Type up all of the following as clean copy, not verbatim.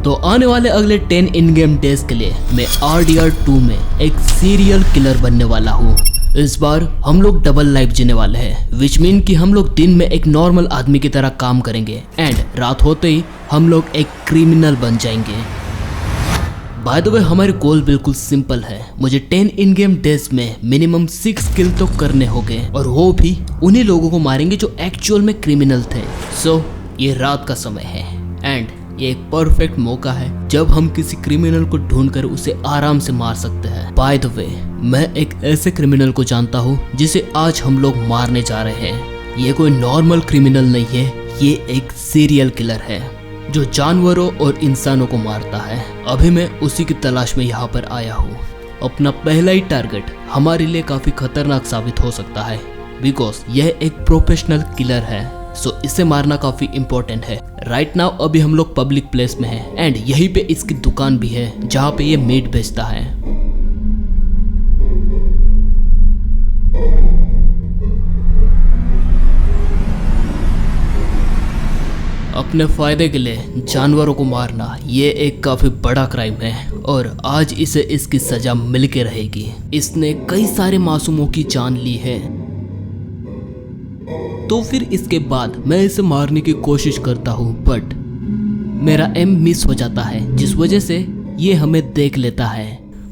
तो आने वाले अगले 10 इन गेम डेज के लिए मैं RDR 2 में एक सीरियल किलर बनने वाला हूँ। इस बार हम लोग डबल लाइफ जीने वाले हैं, विच मीन कि हम लोग दिन में एक नॉर्मल आदमी की तरह काम करेंगे एंड रात होते ही हम लोग एक क्रिमिनल बन जाएंगे। बाय द वे हमारे गोल बिल्कुल सिंपल है, मुझे 10 इन गेम डेज में मिनिमम 6 किल तो करने होंगे और वो भी उन्हीं लोगों को मारेंगे जो एक्चुअल में क्रिमिनल थे। सो ये रात का समय है एंड ये एक परफेक्ट मौका है जब हम किसी क्रिमिनल को ढूंढकर उसे आराम से मार सकते हैं। बाय द वे मैं एक ऐसे क्रिमिनल को जानता हूँ जिसे आज हम लोग मारने जा रहे हैं। ये कोई नॉर्मल क्रिमिनल नहीं है, ये एक सीरियल किलर है जो जानवरों और इंसानों को मारता है। अभी मैं उसी की तलाश में यहाँ पर आया हूँ। अपना पहला ही टारगेट हमारे लिए काफी खतरनाक साबित हो सकता है बिकॉज यह एक प्रोफेशनल किलर है। सो इसे मारना काफी इम्पोर्टेंट है। राइट नाउ अभी हम लोग पब्लिक प्लेस में हैं एंड यहीं पे इसकी दुकान भी है जहाँ पे ये मीट बेचता है। अपने फायदे के लिए जानवरों को मारना ये एक काफी बड़ा क्राइम है और आज इसे इसकी सजा मिल के रहेगी। इसने कई सारे मासूमों की जान ली है। तो फिर इसके बाद मैं इसे मारने की कोशिश करता हूँ बट मेरा एम मिस हो जाता है जिस वजह से ये हमें देख लेता है।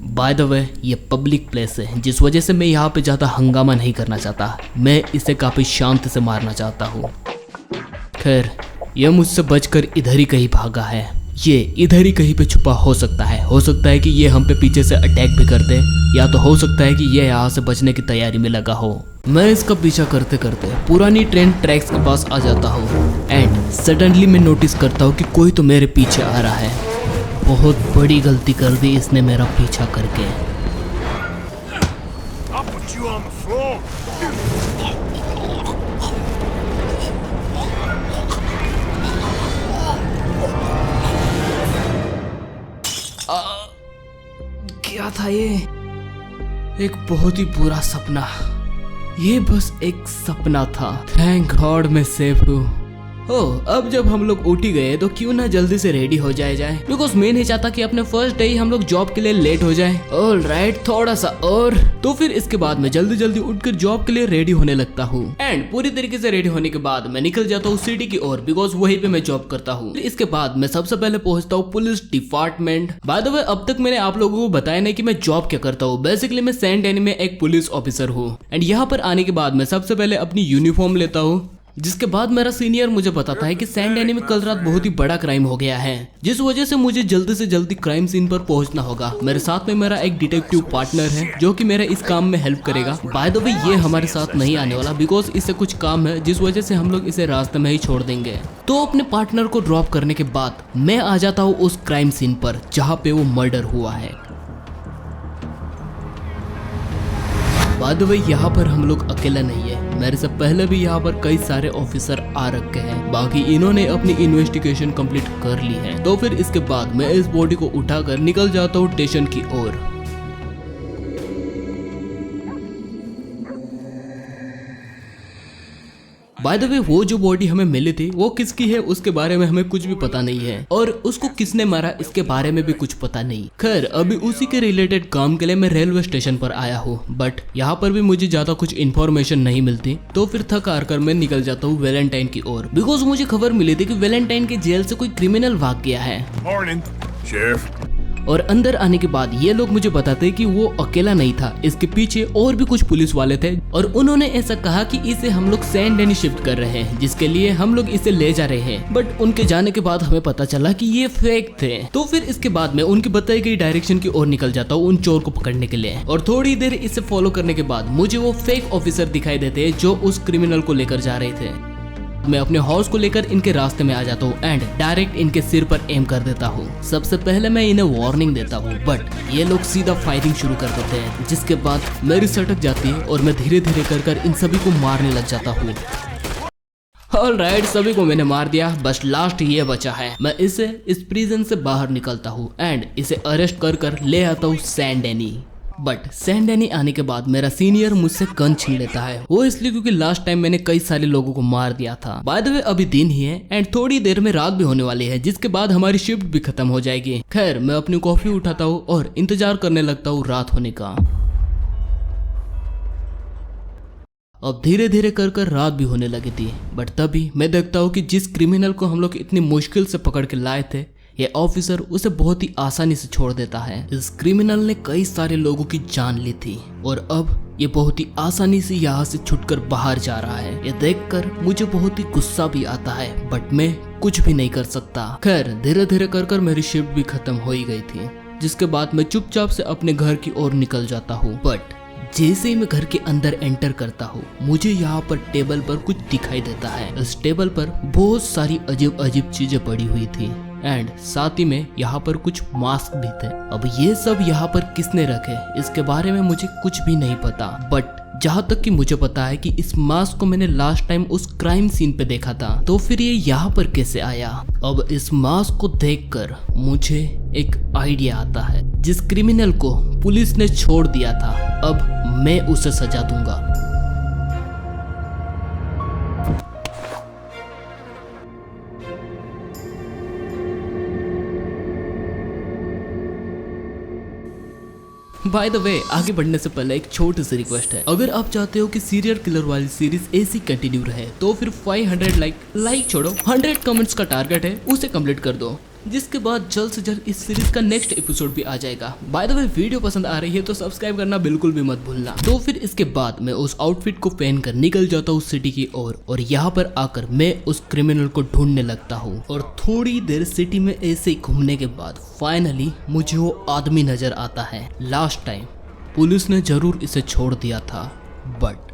बाय द वे ये पब्लिक प्लेस है जिस वजह से मैं यहाँ पे ज़्यादा हंगामा नहीं करना चाहता, मैं इसे काफ़ी शांति से मारना चाहता हूँ। खैर यह मुझसे बचकर इधर ही कहीं भागा है, ये इधर ही कहीं पे छुपा हो सकता है कि ये हम पे पीछे से अटैक भी कर दे या तो हो सकता है कि ये यहाँ से बचने की तैयारी में लगा हो। मैं इसका पीछा करते करते पुरानी ट्रेन ट्रैक्स के पास आ जाता हूँ एंड सडनली मैं नोटिस करता हूँ कि कोई तो मेरे पीछे आ रहा है। बहुत बड़ी गलती कर दी इसने मेरा पीछा करके। क्या था ये? एक बहुत ही बुरा सपना। ये बस एक सपना था। थैंक गॉड मैं सेफ हूँ। अब जब हम लोग उठ ही गए तो क्यों ना जल्दी से रेडी हो जाए बिकॉज मैं नहीं चाहता कि अपने फर्स्ट डे ही हम लोग जॉब के लिए लेट हो जाए। ऑलराइट थोड़ा सा और तो फिर इसके बाद मैं जल्दी जल्दी उठकर जॉब के लिए रेडी होने लगता हूँ एंड पूरी तरीके से रेडी होने के बाद मैं निकल जाता हूँ सिटी की ओर बिकॉज वहीं पे मैं जॉब करता हूँ। इसके बाद मैं सबसे पहले पहुंचता हूँ police department. By the way अब तक मैंने आप लोगों को बताया नहीं कि मैं जॉब क्या करता हूँ। बेसिकली मैं सैन डेनी में एक पुलिस ऑफिसर हूँ एंड यहाँ पर आने के बाद मैं सबसे पहले अपनी यूनिफॉर्म लेता हूँ। जिसके बाद मेरा सीनियर मुझे बताता है कि सैन डेनी में कल रात बहुत ही बड़ा क्राइम हो गया है जिस वजह से मुझे जल्दी से जल्दी क्राइम सीन पर पहुंचना होगा। मेरे साथ में मेरा एक डिटेक्टिव पार्टनर है जो कि मेरे इस काम में हेल्प करेगा। बाय द वे ये हमारे साथ नहीं आने वाला बिकॉज इससे कुछ काम है जिस वजह से हम लोग इसे रास्ते में ही छोड़ देंगे। तो अपने पार्टनर को ड्रॉप करने के बाद मैं आ जाता हूँ उस क्राइम सीन पर जहाँ पे वो मर्डर हुआ है। बाय द वे यहाँ पर हम लोग अकेला नहीं है, मेरे से पहले भी यहाँ पर कई सारे ऑफिसर आ रखे हैं। बाकी इन्होंने अपनी इन्वेस्टिगेशन कंप्लीट कर ली है। तो फिर इसके बाद मैं इस बॉडी को उठाकर निकल जाता हूँ स्टेशन की ओर। बाय द वे वो जो बॉडी हमें मिली थी वो किसकी है उसके बारे में हमें कुछ भी पता नहीं है और उसको किसने मारा इसके बारे में भी कुछ पता नहीं। खैर अभी उसी के रिलेटेड काम के लिए मैं रेलवे स्टेशन पर आया हूँ बट यहाँ पर भी मुझे ज्यादा कुछ इन्फॉर्मेशन नहीं मिलती। तो फिर थक हार कर मैं निकल जाता हूँ वैलेंटाइन की ओर बिकॉज मुझे खबर मिली थी कि वैलेंटाइन के जेल से कोई क्रिमिनल भाग गया है। और अंदर आने के बाद ये लोग मुझे बताते कि वो अकेला नहीं था, इसके पीछे और भी कुछ पुलिस वाले थे और उन्होंने ऐसा कहा कि इसे हम लोग सैन डेनी शिफ्ट कर रहे हैं जिसके लिए हम लोग इसे ले जा रहे हैं। बट उनके जाने के बाद हमें पता चला कि ये फेक थे। तो फिर इसके बाद मैं उनकी बताई गई डायरेक्शन की ओर निकल जाता हूँ उन चोर को पकड़ने के लिए और थोड़ी देर इसे फॉलो करने के बाद मुझे वो फेक ऑफिसर दिखाई देते जो उस क्रिमिनल को लेकर जा रहे थे। मैं अपने हॉर्स को लेकर इनके रास्ते में आ जाता हूँ एंड डायरेक्ट इनके सिर पर एम कर देता हूँ। सबसे पहले मैं इन्हें वार्निंग देता हूँ बट ये लोग सीधा फायरिंग शुरू कर देते हैं जिसके बाद मेरी सटक जाती है और मैं धीरे धीरे कर इन सभी को मारने लग जाता हूँ। ऑलराइट सभी को मैंने मार दिया, बस लास्ट ये बचा है। मैं इसे इस प्रिजन से बाहर निकलता हूँ एंड इसे अरेस्ट कर ले आता हूँ सैन डेनी। बट सैन डैनी आने के बाद मेरा सीनियर मुझसे गन छीन लेता है। वो इसलिए क्योंकि लास्ट टाइम मैंने कई सारे लोगों को मार दिया था। बाय द वे अभी दिन ही है एंड थोड़ी देर में रात भी होने वाली है, जिसके बाद हमारी शिफ्ट भी खत्म हो जाएगी। खैर मैं अपनी कॉफी उठाता हूँ और इंतजार करने लगता हूँ रात होने का। अब धीरे धीरे कर रात भी होने लगी थी, बट तभी मैं देखता हूँ कि जिस क्रिमिनल को हम लोग इतनी मुश्किल से पकड़ के लाए थे, ये ऑफिसर उसे बहुत ही आसानी से छोड़ देता है। इस क्रिमिनल ने कई सारे लोगों की जान ली थी और अब ये बहुत ही आसानी से यहाँ से छुटकर बाहर जा रहा है। ये देखकर मुझे बहुत ही गुस्सा भी आता है, बट मैं कुछ भी नहीं कर सकता। खैर धीरे धीरे कर मेरी शिफ्ट भी खत्म हो ही गई थी, जिसके बाद मैं चुपचाप से अपने घर की ओर निकल जाता हूँ। बट जैसे ही मैं घर के अंदर एंटर करता हूँ, मुझे यहाँ पर टेबल पर कुछ दिखाई देता है। इस टेबल पर बहुत सारी अजीब अजीब चीजें पड़ी हुई थी एंड साथ ही में यहाँ पर कुछ मास्क भी थे। अब ये सब यहाँ पर किसने रखे, इसके बारे में मुझे कुछ भी नहीं पता, बट जहाँ तक कि मुझे पता है कि इस मास्क को मैंने लास्ट टाइम उस क्राइम सीन पे देखा था, तो फिर ये यहाँ पर कैसे आया। अब इस मास्क को देखकर मुझे एक आइडिया आता है। जिस क्रिमिनल को पुलिस ने छोड़ दिया था, अब मैं उसे सजा दूंगा। बाय द वे आगे बढ़ने से पहले एक छोटी सी रिक्वेस्ट है। अगर आप चाहते हो कि सीरियल किलर वाली सीरीज ऐसी कंटिन्यू रहे, तो फिर 500 लाइक छोड़ो 100 कमेंट्स का टारगेट है, उसे कंप्लीट कर दो, जिसके बाद जल्द से जल्द इस सीरीज का नेक्स्ट एपिसोड भी आ जाएगा। बाय द वे वीडियो पसंद आ रही है तो सब्सक्राइब करना बिल्कुल भी मत भूलना। तो फिर इसके बाद मैं उस आउटफिट को पहन कर निकल जाता हूँ सिटी की ओर और यहाँ पर आकर मैं उस क्रिमिनल को ढूंढने लगता हूँ। और थोड़ी देर सिटी में ऐसे ही घूमने के बाद फाइनली मुझे वो आदमी नजर आता है। लास्ट टाइम पुलिस ने जरूर इसे छोड़ दिया था, बट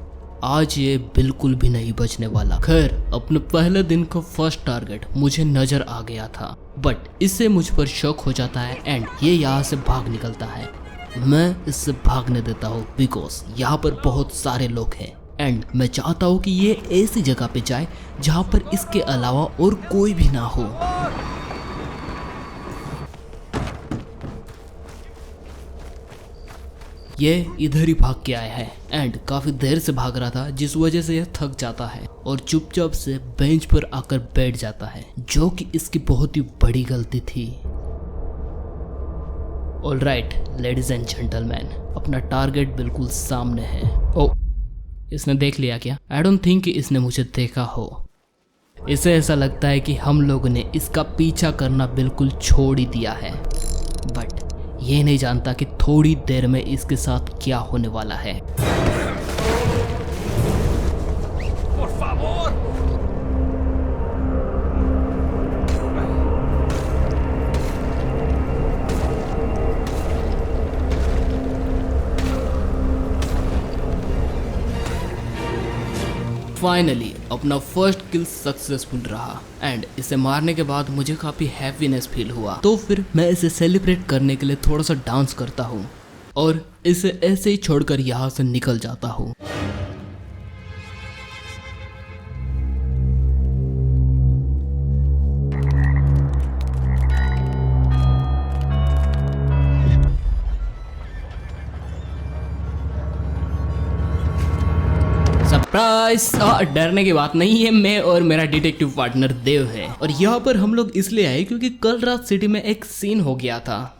आज ये बिल्कुल भी नहीं बचने वाला। खैर अपने पहले दिन का फर्स्ट टारगेट मुझे नजर आ गया था, बट इससे मुझ पर शक हो जाता है एंड ये यहाँ से भाग निकलता है। मैं इससे भागने देता हूँ बिकॉज यहाँ पर बहुत सारे लोग हैं एंड मैं चाहता हूँ कि ये ऐसी जगह पे जाए जहाँ पर इसके अलावा और कोई भी ना हो। ये इधर ही भाग के आया है एंड काफी देर से भाग रहा था, जिस वजह से यह थक जाता है और चुपचाप से बेंच पर आकर बैठ जाता है, जो कि इसकी बहुत ही बड़ी गलती थी। ऑलराइट लेडीज एंड जेंटलमैन, अपना टारगेट बिल्कुल सामने है। ओ, इसने देख लिया क्या? आई डोंट थिंक कि इसने मुझे देखा हो। इसे ऐसा लगता है कि हम लोगों ने इसका पीछा करना बिल्कुल छोड़ ही दिया है, बट ये नहीं जानता कि थोड़ी देर में इसके साथ क्या होने वाला है। फाइनली अपना फर्स्ट किल सक्सेसफुल रहा एंड इसे मारने के बाद मुझे काफी हैप्पीनेस फील हुआ। तो फिर मैं इसे सेलिब्रेट करने के लिए थोड़ा सा डांस करता हूँ और इसे ऐसे ही छोड़कर यहाँ से निकल जाता हूँ। सरप्राइज! डरने की बात नहीं है, मैं और मेरा डिटेक्टिव पार्टनर देव है और यहाँ पर हम लोग इसलिए आए क्योंकि कल रात सिटी में एक सीन हो गया था,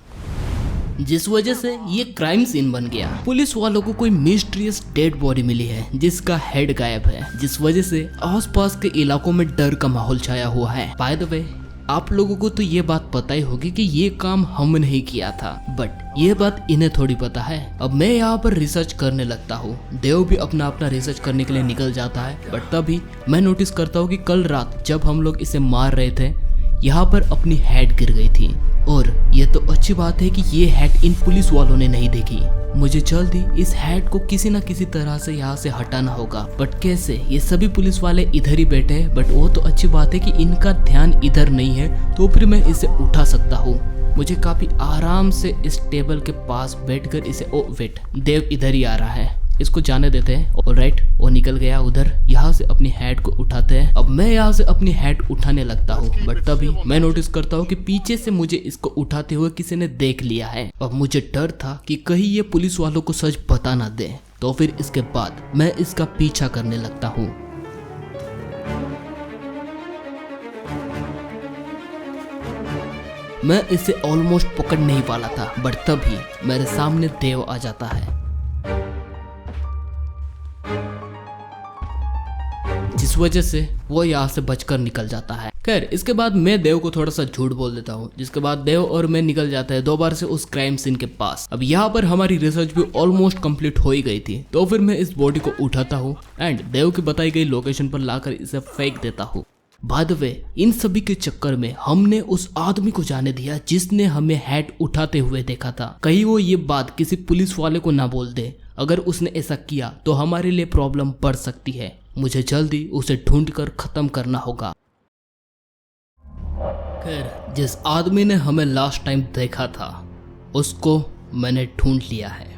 जिस वजह से ये क्राइम सीन बन गया। पुलिस वालों को कोई मिस्टीरियस डेड बॉडी मिली है जिसका हेड गायब है, जिस वजह से आसपास के इलाकों में डर का माहौल छाया हुआ है। बाय द वे आप लोगों को तो ये बात पता ही होगी कि ये काम हम नहीं किया था, बट ये बात इन्हें थोड़ी पता है। अब मैं यहाँ पर रिसर्च करने लगता हूँ, देव भी अपना रिसर्च करने के लिए निकल जाता है, बट तभी मैं नोटिस करता हूँ कि कल रात जब हम लोग इसे मार रहे थे, यहाँ पर अपनी हेड गिर गई थी और ये तो अच्छी बात है कि ये हेड इन पुलिस वालों ने नहीं देखी। मुझे जल्दी इस हेड को किसी न किसी तरह से यहाँ से हटाना होगा, बट कैसे? ये सभी पुलिस वाले इधर ही बैठे हैं, बट वो तो अच्छी बात है कि इनका ध्यान इधर नहीं है, तो फिर मैं इसे उठा सकता हूँ। मुझे काफी आराम से इस टेबल के पास बैठकर इसे ओ वेट, देव इधर ही आ रहा है, इसको जाने देते हैं। ऑलराइट, वो निकल गया उधर। यहाँ से अपनी हैट को उठाते हैं। अब मैं यहाँ से अपनी हैट उठाने लगता हूँ, बट तभी मैं नोटिस करता हूँ कि पीछे से मुझे इसको उठाते हुए किसी ने देख लिया है। अब मुझे डर था कि कहीं ये पुलिस वालों को सच बता ना दे। तो फिर इसके बाद मैं इसका पीछा करने लगता हूँ। मैं इसे ऑलमोस्ट पकड़ नहीं पाला था, बट तभी मेरे सामने देव आ जाता है, जिस वजह से वो यहाँ से बचकर निकल जाता है। खैर, इसके बाद मैं देव को थोड़ा सा झूठ बोल देता हूँ, जिसके बाद देव और मैं निकल जाते हैं दोबारा से उस क्राइम सीन के पास। अब यहाँ पर हमारी रिसर्च भी ऑलमोस्ट कंप्लीट हो ही गई थी। तो फिर मैं इस बॉडी को उठाता हूँ एंड देव की बताई गई लोकेशन पर लाकर इसे फेंक देता हूँ। बाय द वे, इन सभी के चक्कर में हमने उस आदमी को जाने दिया जिसने हमें हैट उठाते हुए देखा था। कहीं वो ये बात किसी पुलिस वाले को ना बोल दे। अगर उसने ऐसा किया तो हमारे लिए प्रॉब्लम बढ़ सकती है। मुझे जल्दी उसे ढूंढकर खत्म करना होगा। खैर, जिस आदमी ने हमें लास्ट टाइम देखा था उसको मैंने ढूंढ लिया है।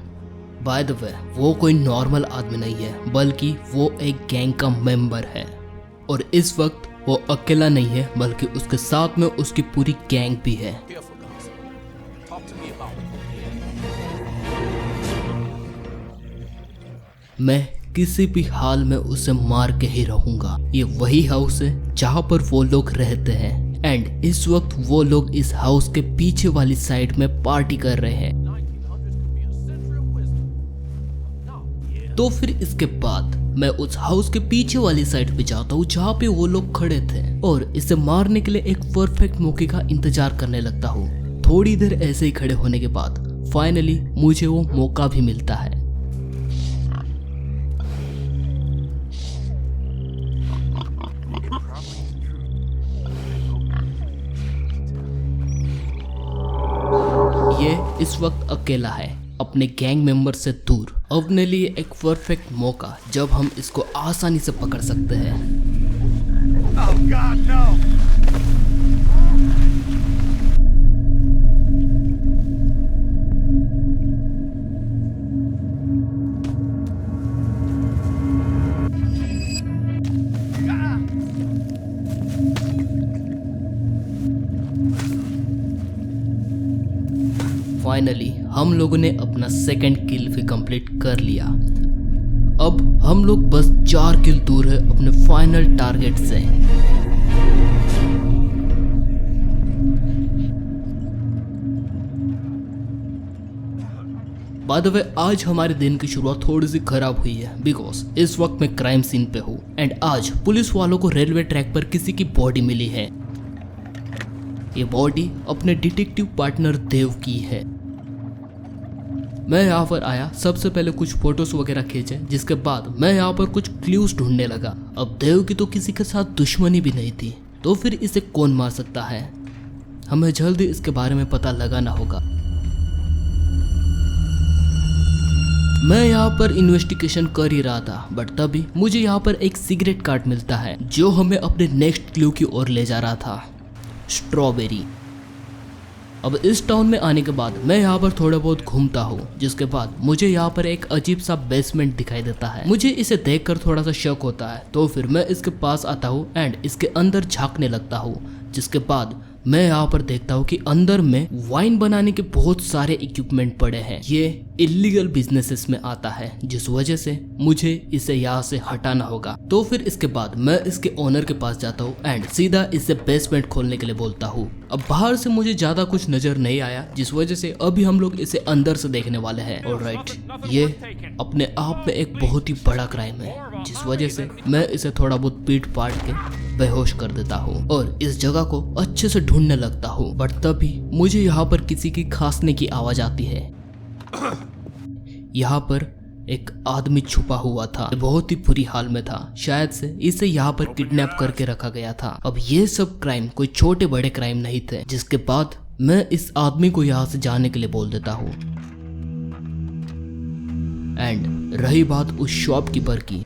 बाय द वे, वो कोई नॉर्मल आदमी नहीं है, बल्कि वो एक गैंग का मेंबर है। और इस वक्त वो अकेला नहीं है, बल्कि उसके साथ में उसकी पूरी गैंग भी है। मैं किसी भी हाल में उसे मार के ही रहूंगा। ये वही हाउस है जहां पर वो लोग रहते हैं एंड इस वक्त वो लोग इस हाउस के पीछे वाली साइड में पार्टी कर रहे हैं। तो फिर इसके बाद मैं उस हाउस के पीछे वाली साइड पे जाता हूँ जहाँ पे वो लोग खड़े थे और इसे मारने के लिए एक परफेक्ट मौके का इंतजार करने लगता हूँ। थोड़ी देर ऐसे ही खड़े होने के बाद फाइनली मुझे वो मौका भी मिलता है। ये इस वक्त अकेला है, अपने गैंग मेंबर से दूर। अपने लिए एक परफेक्ट मौका जब हम इसको आसानी से पकड़ सकते हैं। Oh God, no. फाइनली हम लोगों ने अपना सेकंड किल भी कंप्लीट कर लिया। अब हम लोग बस 4 किल दूर है अपने फाइनल टारगेट से। बाय द वे, आज हमारे दिन की शुरुआत थोड़ी सी खराब हुई है बिकॉज इस वक्त मैं क्राइम सीन पे हूँ एंड आज पुलिस वालों को रेलवे ट्रैक पर किसी की बॉडी मिली है। ये बॉडी अपने डिटेक्टिव पार्टनर देव की है। मैं यहाँ पर आया, सबसे पहले कुछ फोटोज वगैरह खींचे, जिसके बाद मैं यहाँ पर कुछ क्लूज ढूंढने लगा। अब देव की तो किसी के साथ दुश्मनी भी नहीं थी, तो फिर इसे कौन मार सकता है? हमें जल्दी इसके बारे में पता लगाना होगा। मैं यहाँ पर इन्वेस्टिगेशन कर ही रहा था, बट तभी मुझे यहाँ पर एक सिगरेट कार्ड मिलता है जो हमें अपने नेक्स्ट क्लू की ओर ले जा रहा था, स्ट्रॉबेरी। अब इस टाउन में आने के बाद मैं यहाँ पर थोड़ा बहुत घूमता हूँ, जिसके बाद मुझे यहाँ पर एक अजीब सा बेसमेंट दिखाई देता है। मुझे इसे देखकर थोड़ा सा शक होता है, तो फिर मैं इसके पास आता हूँ एंड इसके अंदर झांकने लगता हूँ, जिसके बाद मैं यहाँ पर देखता हूँ कि अंदर में वाइन बनाने के बहुत सारे इक्विपमेंट पड़े हैं। ये इलीगल बिजनेसेस में आता है, जिस वजह से मुझे इसे यहाँ से हटाना होगा। तो फिर इसके बाद मैं इसके ओनर के पास जाता हूँ एंड सीधा इसे बेसमेंट खोलने के लिए बोलता हूँ। अब बाहर से मुझे ज्यादा कुछ नजर नहीं आया, जिस वजह से अभी हम लोग इसे अंदर से देखने वाले हैं। ऑलराइट, ये अपने आप में एक बहुत ही बड़ा क्राइम है, जिस वजह से मैं इसे थोड़ा बहुत पीट पाट के बेहोश कर देता हूँ और इस जगह को अच्छे से ढूंढने लगता हूँ। बट तभी मुझे यहाँ पर किसी की खांसने की आवाज आती है। यहाँ पर एक आदमी छुपा हुआ था, बहुत ही बुरी हाल में था। शायद से इसे यहाँ पर किडनैप करके रखा गया था। अब ये सब क्राइम कोई छोटे बड़े क्राइम नहीं थे, जिसके बाद मैं इस आदमी को यहाँ से जाने के लिए बोल देता हूँ। एंड रही बात उस शॉपकीपर की,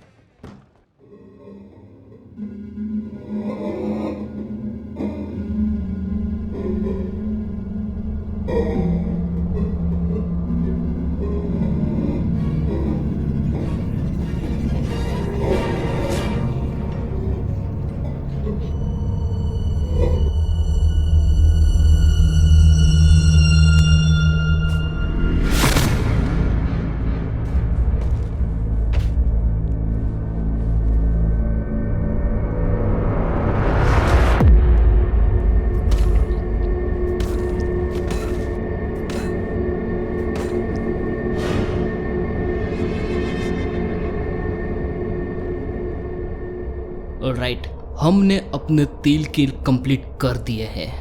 ऑलराइट, हमने अपने 3 किल कंप्लीट कर दिए हैं।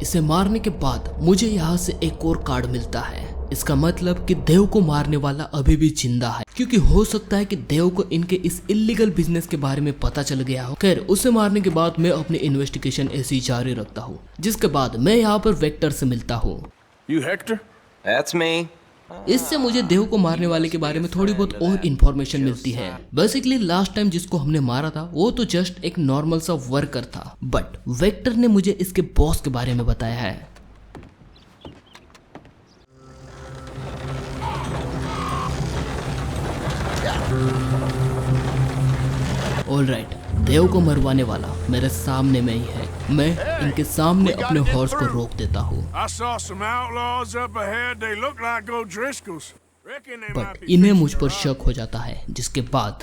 इसे मारने के बाद मुझे यहाँ से एक और कार्ड मिलता है। इसका मतलब कि देव को मारने वाला अभी भी जिंदा है, क्योंकि हो सकता है कि देव को इनके इस इलीगल बिजनेस के बारे में पता चल गया हो। खैर, उसे मारने के बाद मैं अपनी इन्वेस्टिगेशन ऐसे ही जारी रखता हूँ, जिसके बाद मैं यहाँ पर वेक्टर से मिलता हूँ। You Hector? That's me. इससे मुझे देव को मारने वाले के बारे में थोड़ी बहुत और इन्फॉर्मेशन मिलती है। बेसिकली लास्ट टाइम जिसको हमने मारा था वो तो जस्ट एक नॉर्मल सा वर्कर था, बट वेक्टर ने मुझे इसके बॉस के बारे में बताया है। ऑलराइट, देव को मरवाने वाला मेरे सामने में ही है। मैं इनके सामने अपने हॉर्स को रोक देता हूँ, I saw some outlaws up ahead. They look like O'Driscolls. Reckon they might but be इन्हें fixing मुझ पर to run. शक हो जाता है, जिसके बाद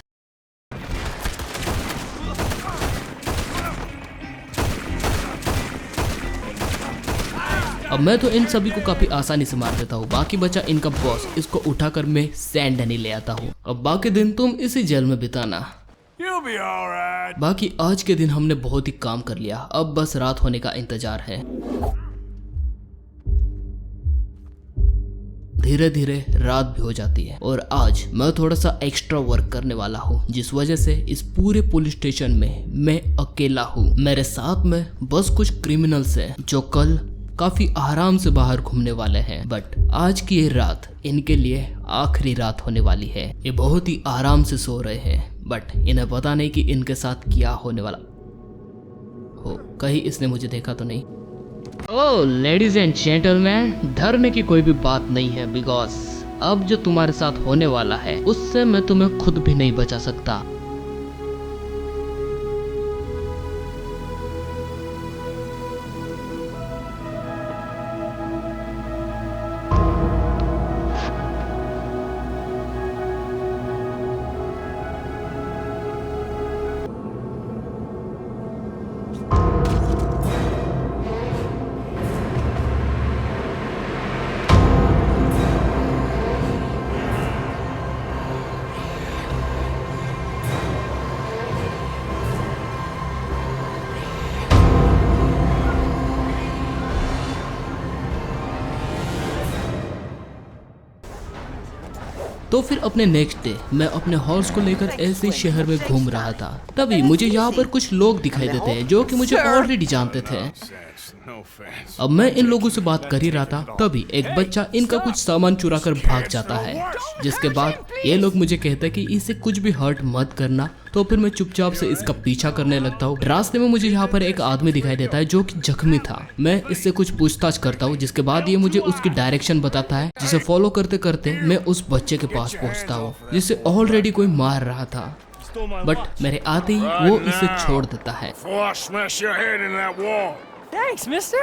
अब मैं तो इन सभी को काफी आसानी से मार देता हूँ। बाकी बचा इनका बॉस, इसको उठाकर मैं सैंड डैनी ले आता हूँ। अब बाकी दिन तुम इसी जेल में बिताना। You'll be all right. बाकी आज के दिन हमने बहुत ही काम कर लिया, अब बस रात होने का इंतजार है। धीरे धीरे रात भी हो जाती है और आज मैं थोड़ा सा एक्स्ट्रा वर्क करने वाला हूँ, जिस वजह से इस पूरे पुलिस स्टेशन में मैं अकेला हूँ। मेरे साथ में बस कुछ क्रिमिनल्स हैं जो कल काफी आराम से बाहर घूमने वाले हैं, बट आज की ये रात इनके लिए आखिरी रात होने वाली है। ये बहुत ही आराम से सो रहे हैं, बट इन्हें पता नहीं कि इनके साथ क्या होने वाला हो। कहीं इसने मुझे देखा तो नहीं? ओह लेडीज एंड जेंटलमैन, डरने की कोई भी बात नहीं है, बिकॉज अब जो तुम्हारे साथ होने वाला है उससे मैं तुम्हें खुद भी नहीं बचा सकता। तो फिर अपने नेक्स्ट डे मैं अपने हॉर्स को लेकर ऐसे ही शहर में घूम रहा था। तभी मुझे यहाँ पर कुछ लोग दिखाई देते हैं जो कि मुझे ऑलरेडी जानते थे। No offense. अब मैं इन लोगों से बात कर ही रहा था, तभी एक बच्चा इनका कुछ सामान चुरा कर भाग जाता है, जिसके बाद ये लोग मुझे कहते हैं कि इसे कुछ भी हर्ट मत करना। तो फिर मैं चुपचाप से इसका पीछा करने लगता हूँ। रास्ते में मुझे यहाँ पर एक आदमी दिखाई देता है जो कि जख्मी था। मैं इससे कुछ पूछताछ करता हूँ, जिसके बाद ये मुझे उसकी डायरेक्शन बताता है, जिसे फॉलो करते करते मैं उस बच्चे के पास पहुँचता हूँ जिसे ऑलरेडी कोई मार रहा था, बट मेरे आते ही वो इसे छोड़ देता है। Before I smash your head in that wall. Thanks, mister.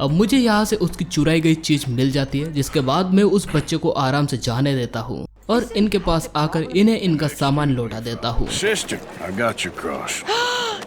अब मुझे यहाँ से उसकी चुराई गई चीज मिल जाती है, जिसके बाद मैं उस बच्चे को आराम से जाने देता हूँ और इनके पास आकर इन्हें इनका सामान लौटा देता हूँ। Sister, I got your cross.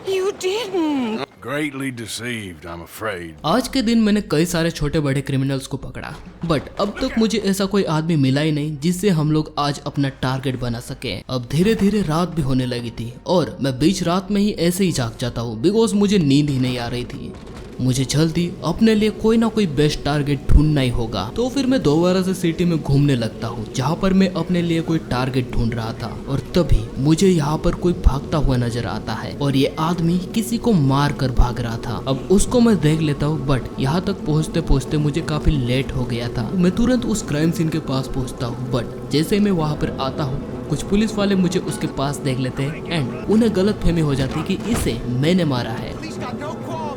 You didn't. Greatly deceived, I'm afraid. आज के दिन मैंने कई सारे छोटे बड़े क्रिमिनल्स को पकड़ा, बट अब तक मुझे ऐसा कोई आदमी मिला ही नहीं जिससे हम लोग आज अपना टारगेट बना सके। अब धीरे धीरे रात भी होने लगी थी और मैं बीच रात में ही ऐसे ही जाग जाता हूँ, बिकॉज मुझे नींद ही नहीं आ रही थी। मुझे जल्दी अपने लिए कोई ना कोई बेस्ट टारगेट ढूंढना ही होगा। तो फिर मैं दोबारा से सिटी में घूमने लगता हूँ, जहाँ पर मैं अपने लिए कोई टारगेट ढूंढ रहा था। और तभी मुझे यहाँ पर कोई भागता हुआ नजर आता है और ये आदमी किसी को मार कर भाग रहा था। अब उसको मैं देख लेता हूँ, बट यहाँ तक पहुँचते पहुँचते मुझे काफी लेट हो गया था। मैं तुरंत उस क्राइम सीन के पास पहुँचता हूँ, बट जैसे मैं वहाँ पर आता हूँ कुछ पुलिस वाले मुझे उसके पास देख लेते हैं एंड उन्हें गलतफहमी हो जाती है कि इसे मैंने मारा है,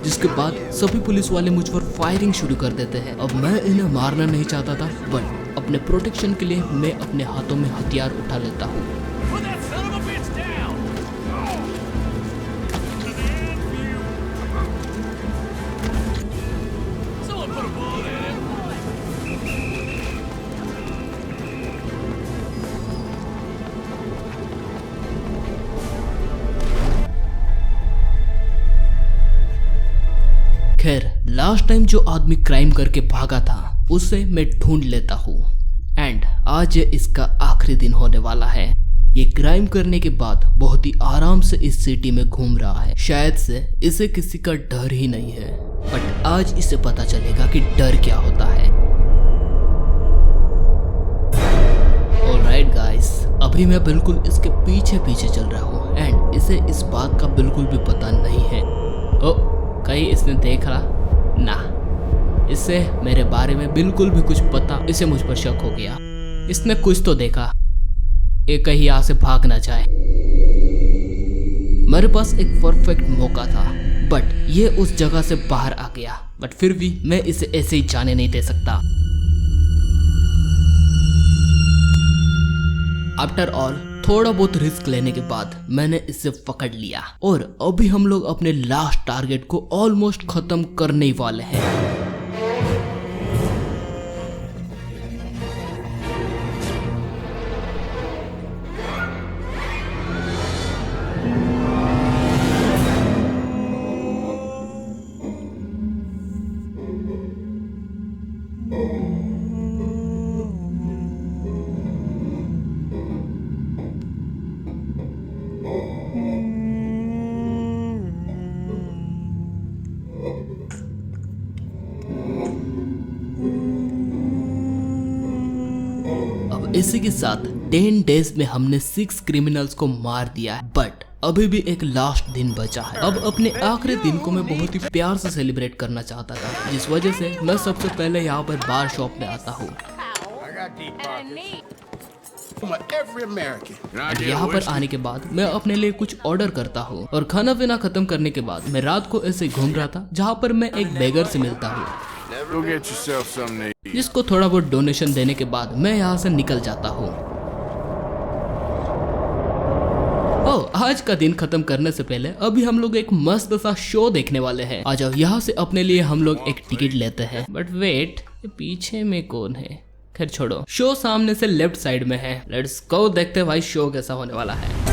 जिसके बाद सभी पुलिस वाले मुझ पर फायरिंग शुरू कर देते हैं। अब मैं इन्हें मारना नहीं चाहता था, बट अपने प्रोटेक्शन के लिए मैं अपने हाथों में हथियार उठा लेता हूँ। Put that son of a bitch down. Someone put a bullet in him. खैर लास्ट टाइम जो आदमी क्राइम करके भागा था उसे मैं ढूंढ लेता हूँ एंड आज इसका आखिरी दिन होने वाला है। ये क्राइम करने के बाद बहुत ही आराम से इस सिटी में घूम रहा है। शायद से इसे किसी का डर ही नहीं है, बट आज इसे पता चलेगा कि डर क्या होता है। ऑलराइट गाइस, अभी मैं बिल्कुल इसके पीछे पीछे चल रहा हूँ एंड इसे इस बात का बिल्कुल भी पता नहीं है। ओ, कहीं इसने देखा ना, इससे मेरे बारे में बिल्कुल भी कुछ पता, इसे मुझ पर शक हो गया। इसने कुछ तो देखा, ये कहीं यहाँ से भाग ना जाए। मेरे पास एक परफेक्ट मौका था, बट ये उस जगह से बाहर आ गया। बट फिर भी मैं इसे ऐसे ही जाने नहीं दे सकता। आफ्टर ऑल, थोड़ा बहुत रिस्क लेने के बाद मैंने इसे पकड़ लिया और अभी हम लोग अपने लास्ट टारगेट को ऑलमोस्ट खत्म करने ही वाले हैं। अब इसी के साथ 10 डेज में हमने 6 क्रिमिनल्स को मार दिया है, बट अभी भी एक लास्ट दिन बचा है। अब अपने आखिरी दिन को मैं बहुत ही प्यार से सेलिब्रेट करना चाहता था, जिस वजह से मैं सबसे पहले यहाँ पर बार शॉप में आता हूँ। यहाँ पर आने के बाद मैं अपने लिए कुछ ऑर्डर करता हूँ और खाना पीना खत्म करने के बाद मैं रात को ऐसे घूम रहा था, जहाँ पर मैं एक बेगर से मिलता हूँ, जिसको थोड़ा बहुत डोनेशन देने के बाद मैं यहाँ से निकल जाता हूँ। आज का दिन खत्म करने से पहले अभी हम लोग एक मस्त सा शो देखने वाले हैं। आ जाओ, यहाँ से अपने लिए हम लोग एक टिकट लेते हैं। बट वेट, ये पीछे में कौन है? खैर छोड़ो, शो सामने से लेफ्ट साइड में है। लेट्स गो, देखते हैं भाई शो कैसा होने वाला है।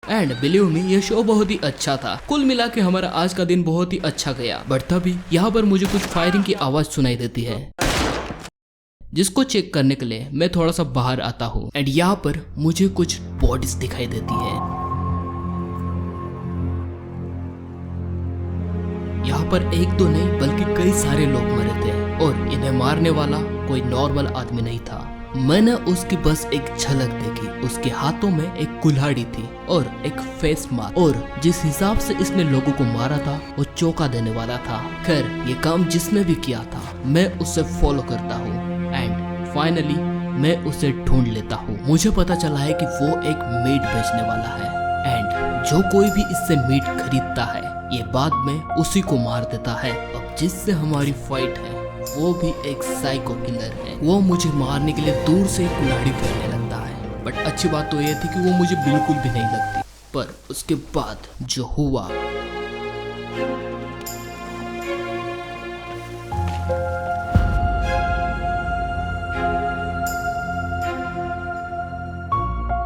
एंड बिलीव मी, ये शो बहुत ही अच्छा था। कुल मिला के हमारा आज का दिन बहुत ही अच्छा गया। बट तभी यहाँ पर मुझे कुछ फायरिंग की आवाज सुनाई देती है, जिसको चेक करने के लिए मैं थोड़ा सा बाहर आता हूँ एंड यहाँ पर मुझे कुछ बॉडीज दिखाई देती है। यहाँ पर एक दो नहीं बल्कि कई सारे लोग मरे थे और इन्हें मारने वाला कोई नॉर्मल आदमी नहीं था। मैंने उसकी बस एक झलक देखी। उसके हाथों में एक कुल्हाड़ी थी और एक फेस मास्क, और जिस हिसाब से इसने लोगों को मारा था वो चौंका देने वाला था। खैर, ये काम जिसने भी किया था मैं उसे फॉलो करता हूँ एंड फाइनली मैं उसे ढूंढ लेता हूँ। मुझे पता चला है कि वो एक मीट बेचने वाला है एंड जो कोई भी इससे मीट खरीदता है ये बाद में उसी को मार देता है। अब जिससे हमारी फाइट है वो भी एक साइको किलर है। वो मुझे मारने के लिए दूर से कुल्हाड़ी फेंकने लगता है, बट अच्छी बात तो ये थी कि वो मुझे बिल्कुल भी नहीं लगती। पर उसके बाद जो हुआ,